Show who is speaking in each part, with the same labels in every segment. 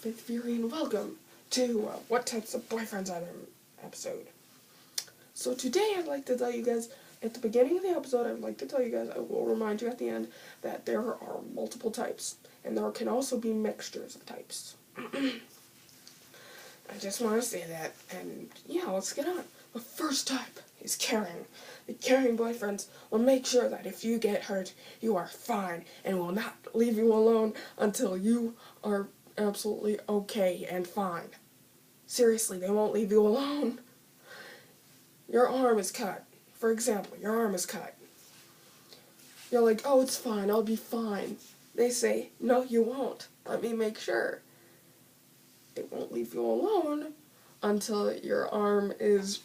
Speaker 1: Fifth Fury, and welcome to What Types of Boyfriends Are There episode. So today I'd like to tell you guys, at the beginning of the episode, I'd like to tell you guys, I will remind you at the end, that there are multiple types, and there can also be mixtures of types. I just want to say that, and yeah, let's get on. The first type is caring. The caring boyfriends will make sure that if you get hurt, you are fine, and will not leave you alone until you are absolutely okay and fine. Seriously, they won't leave you alone. Your arm is cut. For example, your arm is cut. You're like, oh, it's fine, I'll be fine. They say, no, you won't. Let me make sure. They won't leave you alone until your arm is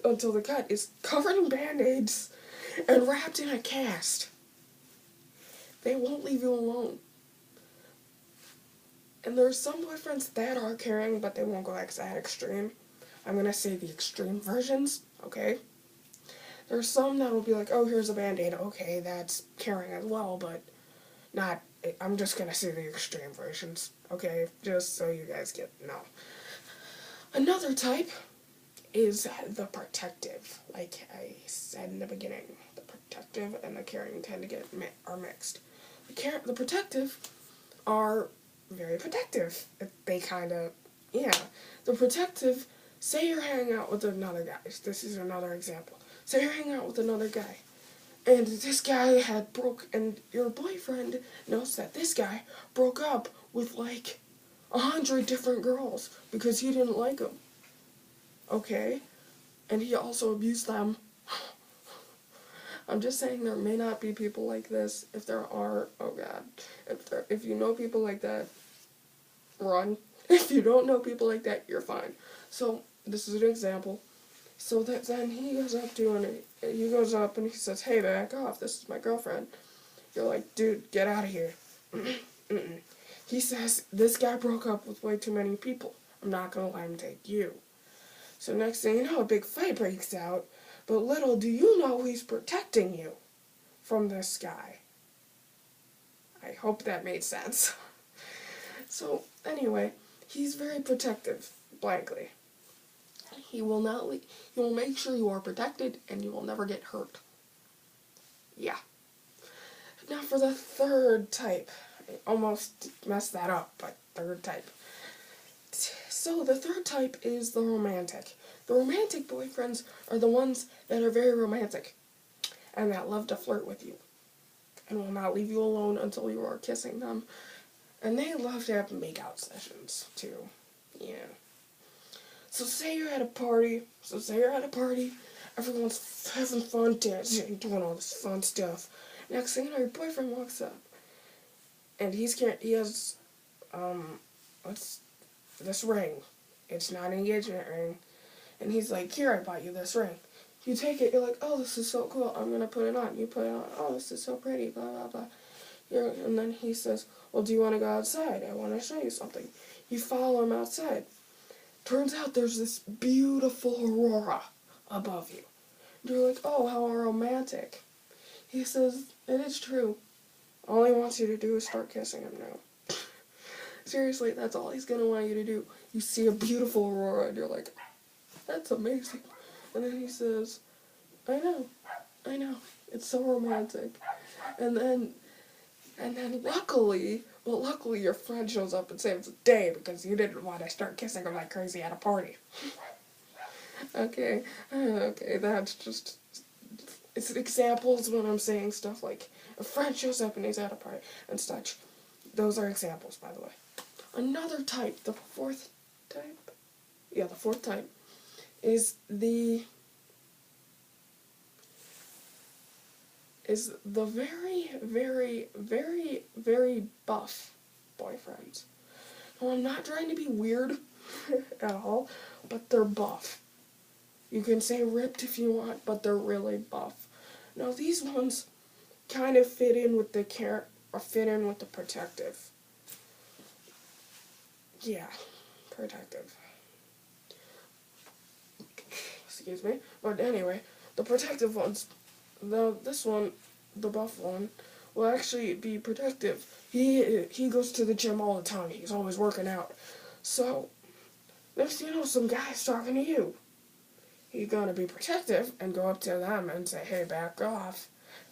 Speaker 1: until the cut is covered in band-aids and wrapped in a cast. They won't leave you alone. And there are some boyfriends that are caring, but they won't go that extreme. I'm going to say the extreme versions, okay? There are some that will be like, oh, here's a band-aid. Okay, that's caring as well, but not, I'm just going to say the extreme versions, okay? Just so you guys get to know. Another type is the protective. Like I said in the beginning, the protective and the caring tend to are mixed. The protective are very protective. They kind of, yeah. The protective, say you're hanging out with another guy. This is another example. Say you're hanging out with another guy, and this guy and your boyfriend knows that this guy broke up with like 100 different girls because he didn't like them. Okay? And he also abused them. I'm just saying there may not be people like this. If there are, oh god. If you know people like that, run. If you don't know people like that, you're fine. So, this is an example. So then he goes up and he says, hey, back off, this is my girlfriend. You're like, dude, get out of here. He says, this guy broke up with way too many people. I'm not going to let him take you. So next thing you know, a big fight breaks out. But little do you know he's protecting you from this guy. I hope that made sense. So, anyway, he's very protective, blankly. He will make sure you are protected and you will never get hurt. Yeah. Now for the third type. I almost messed that up, but third type. So the third type is the romantic. The romantic boyfriends are the ones that are very romantic and that love to flirt with you and will not leave you alone until you are kissing them. And they love to have make-out sessions, too. Yeah. So say you're at a party. Everyone's having fun dancing, doing all this fun stuff. Next thing you know, your boyfriend walks up. And he has, this ring. It's not an engagement ring. And he's like, here, I bought you this ring. You take it, you're like, oh, this is so cool. I'm going to put it on. You put it on. Oh, this is so pretty, blah, blah, blah. And then he says, well, do you want to go outside? I want to show you something. You follow him outside. Turns out there's this beautiful aurora above you. You're like, oh, how romantic. He says, it is true. All he wants you to do is start kissing him now. Seriously, that's all he's going to want you to do. You see a beautiful aurora, and you're like, that's amazing. And then he says, I know, it's so romantic. And then luckily your friend shows up and saves the day because you didn't want to start kissing him like crazy at a party. Okay, that's just, it's examples when I'm saying stuff like, a friend shows up and he's at a party and such. Those are examples, by the way. Another type, the fourth type, is the very, very, very, very buff boyfriends. Now, I'm not trying to be weird at all, but they're buff. You can say ripped if you want, but they're really buff. Now, these ones kind of fit in with the protective. Yeah, protective. Excuse me. But anyway, the protective ones, the buff one, will actually be protective. He goes to the gym all the time. He's always working out. So, next thing you know, some guy's talking to you. He's gonna be protective and go up to them and say, hey, back off.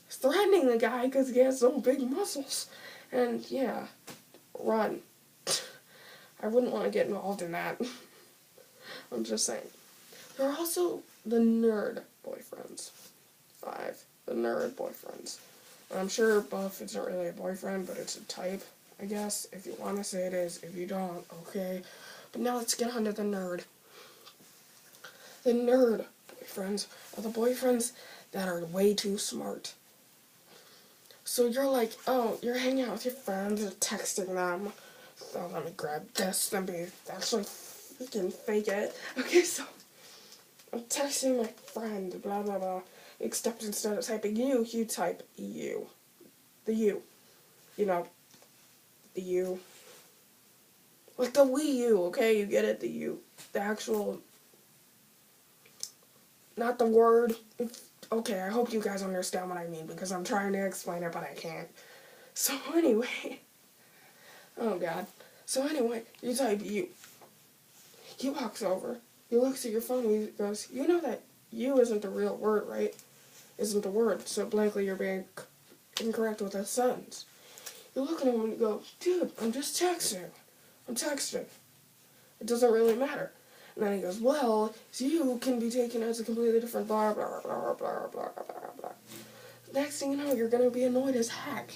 Speaker 1: He's threatening the guy because he has some big muscles. And, yeah, run. I wouldn't want to get involved in that. I'm just saying. There are also the nerd boyfriends. 5. The nerd boyfriends. I'm sure buff isn't really a boyfriend, but it's a type, I guess. If you want to say it is. If you don't, okay. But now let's get on to the nerd. The nerd boyfriends are the boyfriends that are way too smart. So you're like, oh, you're hanging out with your friends, you're texting them. So let me grab this, let me actually freaking fake it. Okay, so I'm texting my friend, blah, blah, blah. Except instead of typing you type you. The you. You know, the you. Like the Wii U, okay? You get it? The you. The actual... Not the word. Okay, I hope you guys understand what I mean, because I'm trying to explain it, but I can't. So anyway... Oh, God. So anyway, you type you. He walks over. He looks at your phone and he goes, you know that you isn't the real word, right? Isn't the word. So blankly you're being incorrect with a sentence. You look at him and you go, dude, I'm just texting. I'm texting. It doesn't really matter. And then he goes, well, you can be taken as a completely different blah, blah, blah, blah, blah, blah, blah, blah. Next thing you know, you're going to be annoyed as heck.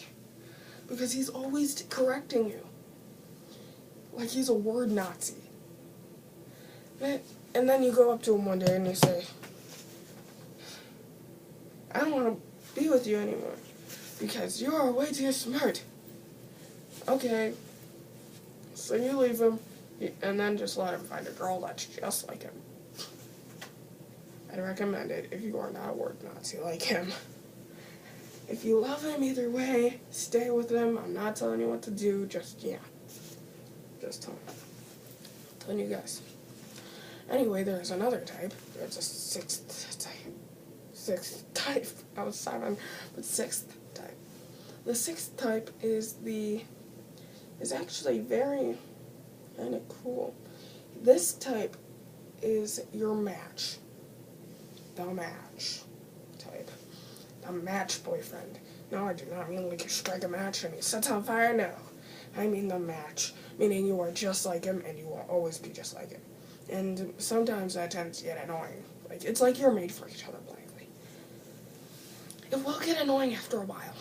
Speaker 1: Because he's always correcting you. Like he's a word Nazi. And then you go up to him one day and you say, I don't want to be with you anymore. Because you are way too smart. Okay. So you leave him. And then just let him find a girl that's just like him. I'd recommend it if you are not a word Nazi like him. If you love him either way, stay with him. I'm not telling you what to do. Just telling you guys. Anyway, there's another type. There's a sixth type. I was 7, but 6th type. The 6th type is actually very kind of cool. This type is your match. The match type. The match boyfriend. No, I do not mean like you strike a match and he sets on fire. No. I mean the match. Meaning you are just like him and you will always be just like him. And sometimes that tends to get annoying. Like, it's like you're made for each other, blankly. It will get annoying after a while.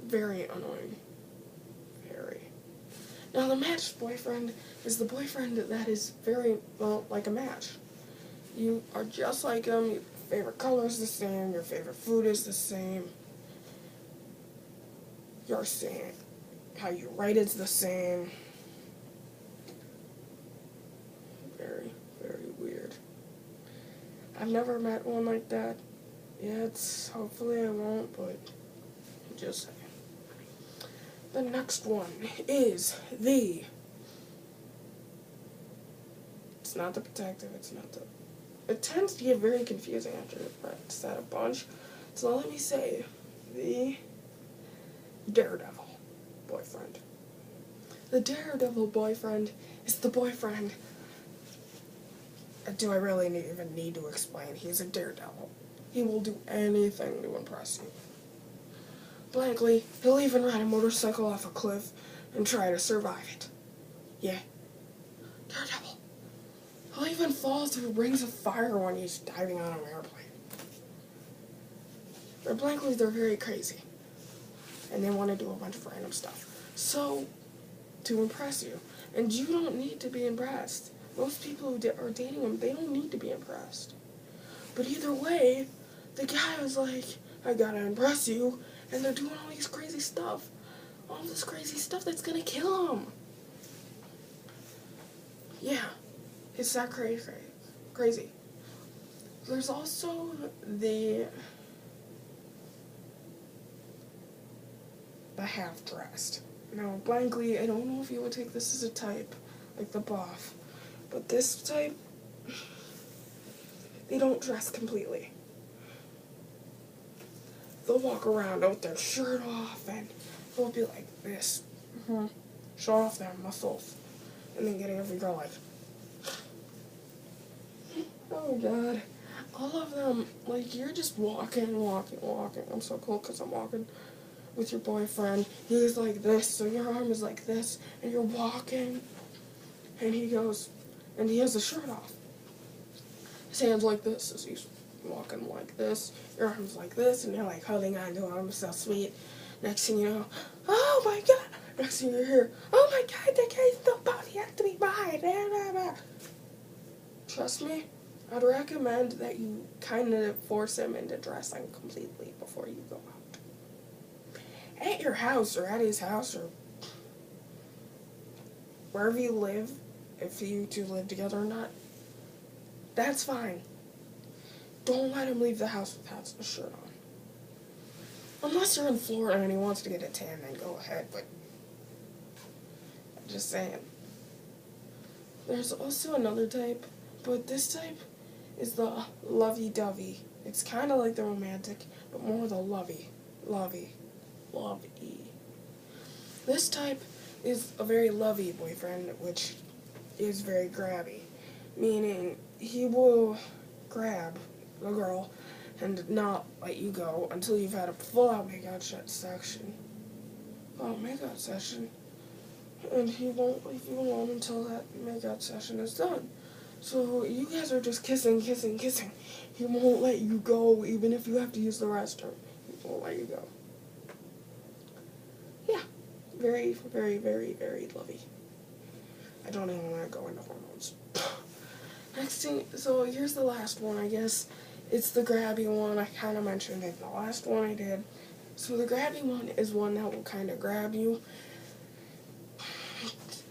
Speaker 1: Very annoying. Very. Now, the matched boyfriend is the boyfriend that is very, well, like a match. You are just like him. Your favorite color is the same. Your favorite food is the same. You're saying how you write is the same. Very, very weird. I've never met one like that yet. Hopefully I won't, but just saying. The next one is the... It's not the protective, it's not the... It tends to get very confusing after I've said a bunch. So let me say, the daredevil boyfriend. The daredevil boyfriend is the boyfriend... Do I really even need to explain? He's a daredevil. He will do anything to impress you. Blankly, he'll even ride a motorcycle off a cliff and try to survive it. Yeah. Daredevil. He'll even fall through rings of fire when he's diving on an airplane. But blankly, they're very crazy. And they want to do a bunch of random stuff. So, to impress you. And you don't need to be impressed. Most people who are dating him, they don't need to be impressed. But either way, the guy was like, I gotta impress you, and they're doing all these crazy stuff. All this crazy stuff that's gonna kill him. Yeah, it's that crazy. There's also the half-dressed. Now, blankly, I don't know if you would take this as a type, like the buff. But this type, they don't dress completely. they'll walk around with their shirt off, and they'll be like this, show off their muscles, and then get every girl like, oh god, all of them, like, you're just walking. I'm so cool because I'm walking with your boyfriend. He's like this, so your arm is like this, and you're walking, and he goes, and he has the shirt off. His hand's like this as he's walking like this, your arm's like this, and you're like holding on to him, so sweet. Next thing you know, oh my god, next thing you hear, oh my god, that guy's still body has to be mine. Trust me, I'd recommend that you kind of force him into dressing completely before you go out. At your house, or at his house, or wherever you live, if you two live together or not, that's fine. Don't let him leave the house without a shirt on. Unless you're in Florida and he wants to get a tan, then go ahead, but I'm just saying. There's also another type, but this type is the lovey-dovey. It's kind of like the romantic, but more the lovey. This type is a very lovey boyfriend, which is very grabby, meaning he will grab the girl and not let you go until you've had a full-out makeout session. And he won't leave you alone until that makeout session is done. So you guys are just kissing. He won't let you go, even if you have to use the restroom. He won't let you go. Yeah, very, very, very, very lovey. I don't even want to go into hormones. Next thing, so here's the last one, I guess. It's the grabby one. I kind of mentioned it in the last one I did. So the grabby one is one that will kind of grab you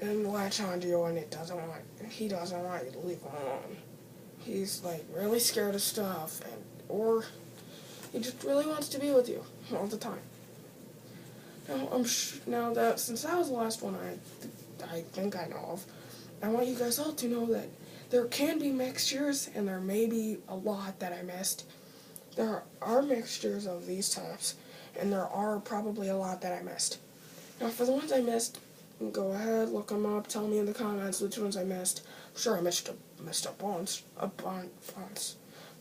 Speaker 1: and latch onto you, and he doesn't want you to leave him alone. He's like really scared of stuff, or he just really wants to be with you all the time. Now that since that was the last one I think I know of, I want you guys all to know that there can be mixtures, and there may be a lot that I missed. There are mixtures of these types, and there are probably a lot that I missed. Now, for the ones I missed, go ahead, look them up, tell me in the comments which ones I missed. I'm sure I missed a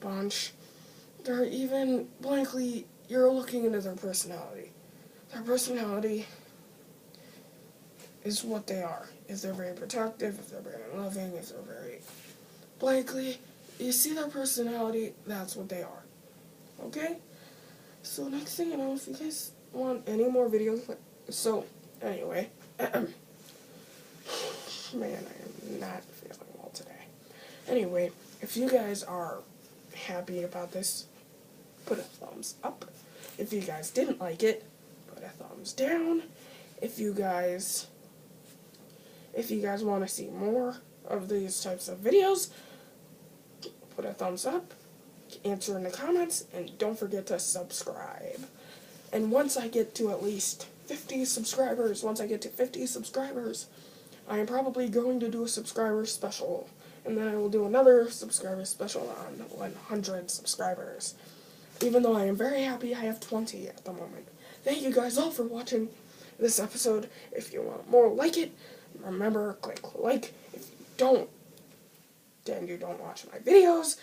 Speaker 1: bunch. They're even blankly, you're looking into their personality. Their personality is what they are. If they're very protective, if they're very loving, if they're very blankly, you see their personality, that's what they are. Okay? So next thing you know, if you guys want any more videos, so anyway, man, I am not feeling well today. Anyway, if you guys are happy about this, put a thumbs up. If you guys didn't like it, put a thumbs down. If you guys want to see more of these types of videos, put a thumbs up, answer in the comments, and don't forget to subscribe. And once I get to at least 50 subscribers, I am probably going to do a subscriber special. And then I will do another subscriber special on 100 subscribers. Even though I am very happy I have 20 at the moment. Thank you guys all for watching this episode. If you want more like it, remember, click like. If you don't, then you don't watch my videos.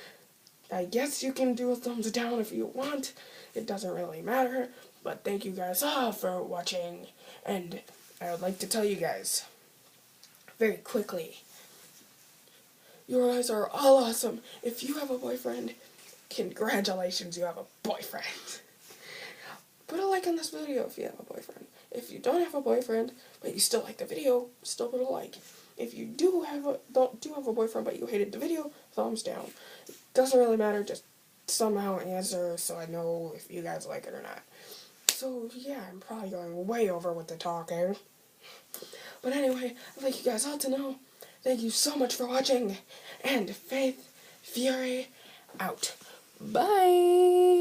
Speaker 1: I guess you can do a thumbs down if you want. It doesn't really matter. But thank you guys all for watching. And I would like to tell you guys, very quickly, you guys are all awesome. If you have a boyfriend, congratulations, you have a boyfriend. Put a like on this video if you have a boyfriend. If you don't have a boyfriend, but you still like the video, still put a like. If you do have a boyfriend, but you hated the video, thumbs down. Doesn't really matter, just somehow answer so I know if you guys like it or not. So, yeah, I'm probably going way over with the talking. But anyway, I'd like you guys all to know, thank you so much for watching, and Faith Fury out. Bye!